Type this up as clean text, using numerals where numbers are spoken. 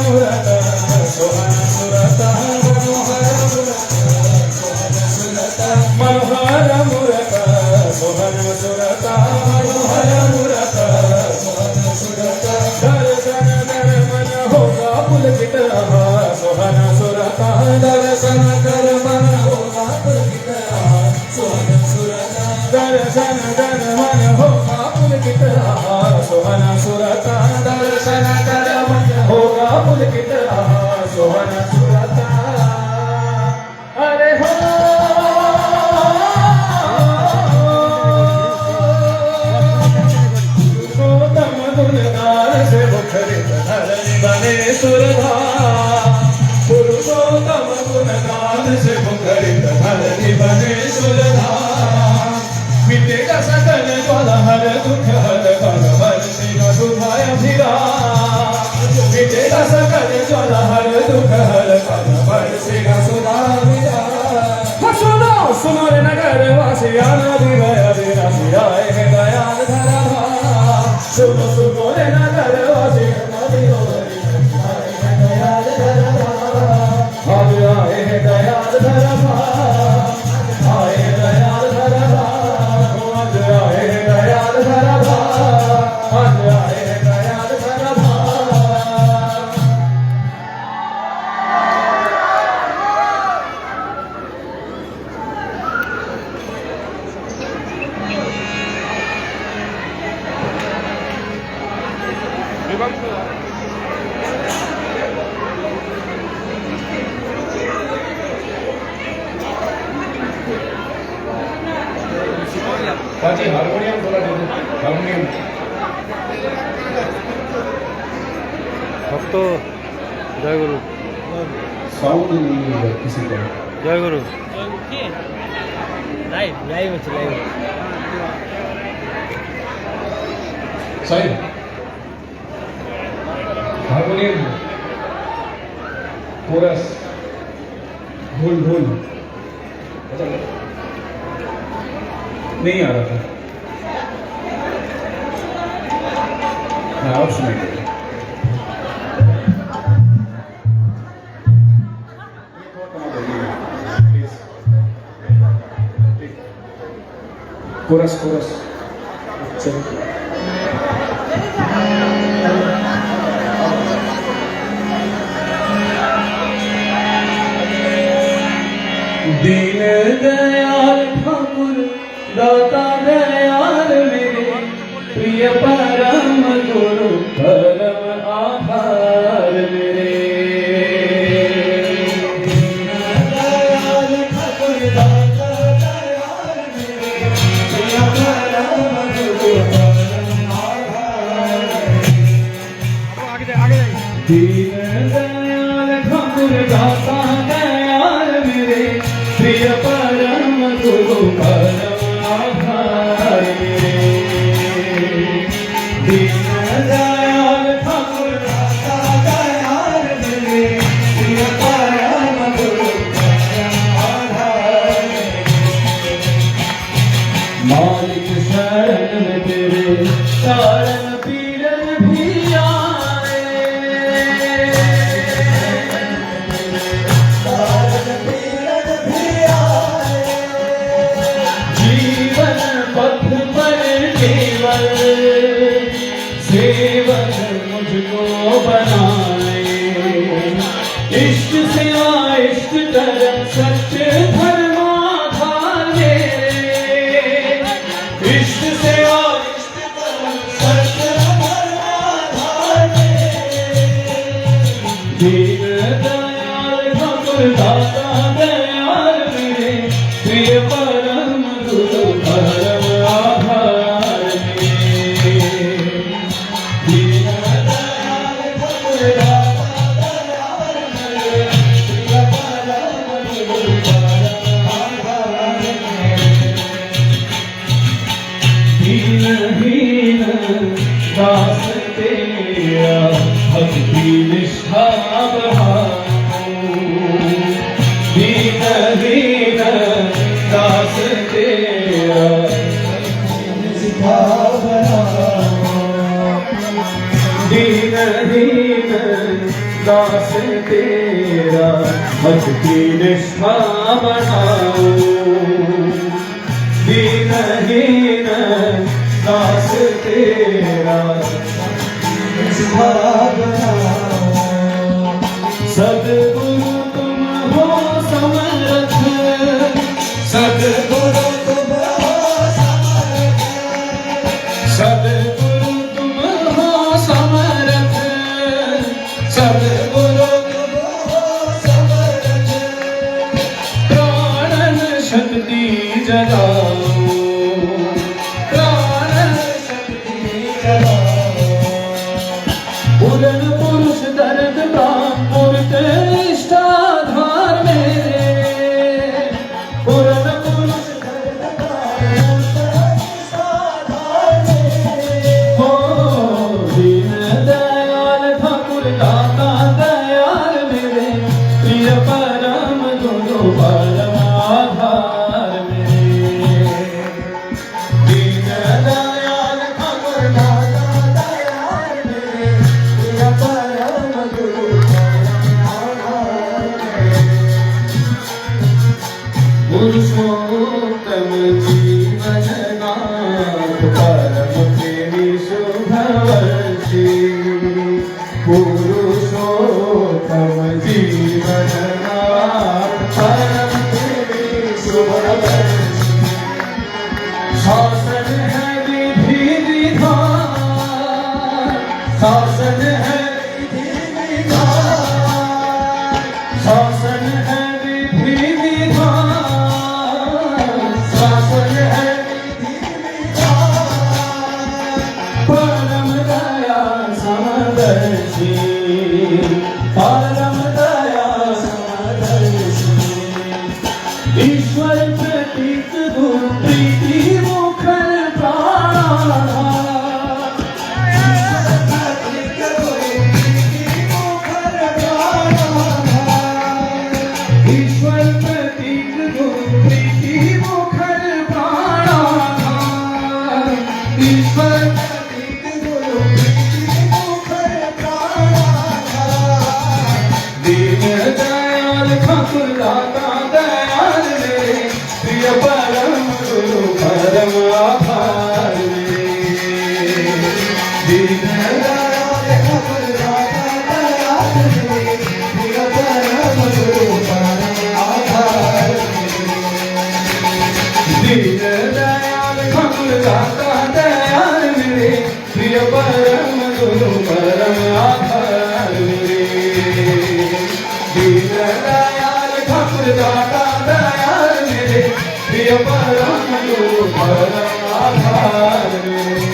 मूरत सोहन सुरत मनोहर मूरत सोहन सुरत मनोहर मूरत सोहन सुरत दर्शन कर मन होगा पुलकित सोहन सुरत दर्शन कर मन होगा पुलकित सोहन सुरत दर्शन कर मन होगा पुलकित सोहन सुरत दर्शन कर मन होगा पुलकित सोहन सुरत अरे हो गौतम गुणगान से मुखरित धरणी बने सुरधार पुरुषोत्तम गुणगान से मुखरित धरणी बने सुरधार मिटेगा सकल ज्वाला हर दुख हर कर बरसी मधुमय धीरा मिटेगा सकल ज्वाला हर दुख हर कर बरसी सुधा धीरा सुनो सुनो रे नगर वासी आनंदी भया विरासी आए हैं दयाल धरा सुनो सुनो रे नगर वासी आनंदी आए हैं दयाल धरा आज आए हैं दयाल धरा आए हैं दयाल धरा आज आए हैं दयाल धरा आज आए हैं दयाल धरा बाजी हारमोनियम थोड़ा दे दो हारमोनियम अब तो जय गुरु साउंड नहीं है किसी का जय गुरु लाइव लाइव लाइव सही हारमोनियम कोरस ढोल ढोल नहीं आ रहा था हाँ और सुनाइए कोरस कोरस दीन दयाल ठाकुर दाता दयाल मेरे प्रिय परम गुरु परम आधार मेरे दीन दयाल ठाकुर दाता दयाल मेरे प्रिय परम गुरु परम आधार दीन दयाल ठाकुर दाता दयाल मेरे प्रिय परम गुरु परम आधार मेरे दीन दयाल ठाकुर दाता दयाल मेरे प्रिय परम गुरु परम आधार मेरे मालिक शरण में तेरे शरण पीरन भी आए शरण पीरन भी आए जीवन पथ पर केवल सेवन मुझको बनाए इष्ट सेवा इष्ट धर्म सत्य धर्माधार मेरे इष्ट सेवा इष्ट धर्म सत्य धर्माधार मेरे दीन दयाल ठाकुर दाता दयाल मेरे प्रिय परम गुरु परम आधार मेरे दीन दयाल ठाकुर दाता दयाल मेरे प्रिय परम गुरु परम आधार मेरे दीनहीन दास तेरा भक्ति निष्ठा बढ़ाऊं दीनहीन दास तेरा निष्ठा बढ़ाऊं दीनहीन दास तेरा मत की निष्ठा बढ़ाओ दीनहीन दास तेरा निष्ठा बढ़ाओ सद्गुरु तुम हो समर्थ सद्गुरु तुम हो समर्थ सद्गुरु तुम हो समर्थ सद्गुरु तुम हो समर्थ प्राणन शक्ति जगाओ प्राणन शक्ति जगाओ पूर्ण पुरुष दर्द प्राण इष्टाधार मेरे पूर्ण पुरुष दर्द इष्टाधार मेरे हो दीन दयाल ठाकुर दाता दयाल मेरे प्रिय परम गुरु परम आधार मेरे दीन दयाल ठाकुर दाता दयाल मेरे प्रिय परम गुरु पुरुषोत्तम जीवन नाथ परम प्रेमी शुभवर्षी पुरुषोत्तम जीवन नाथ परम प्रेमी शुभवर्षी शासन है विधि विधान शासन है विधि विधान शासन है विधि विधान शासन है विधि विधान परम दया समदर्शी परम दया समदर्शी ईश्वर प्रतीक गुरु प्रीति मुखर प्राणाधार ईश्वर प्रतीक गुरु प्रीति मुखर प्राणाधार ईश्वर प्रतीक गुरु प्रीति मुखर प्राणाधार ईश्वर प्रतीक गुरु प्रीति मुखर प्राणाधार दीन दयाल ठाकुर दाता दयाल मेरे प्रिय परम गुरु परम आधार मेरे दीन दयाल ठाकुर दाता दयाल मेरे प्रिय परम गुरु परम आधार मेरे दीन दयाल ठाकुर दाता दयाल मेरे प्रिय परम गुरु परम आधार मेरे दीन दयाल ठाकुर दाता दयाल मेरे प्रिय परम गुरु परम आधार मेरे।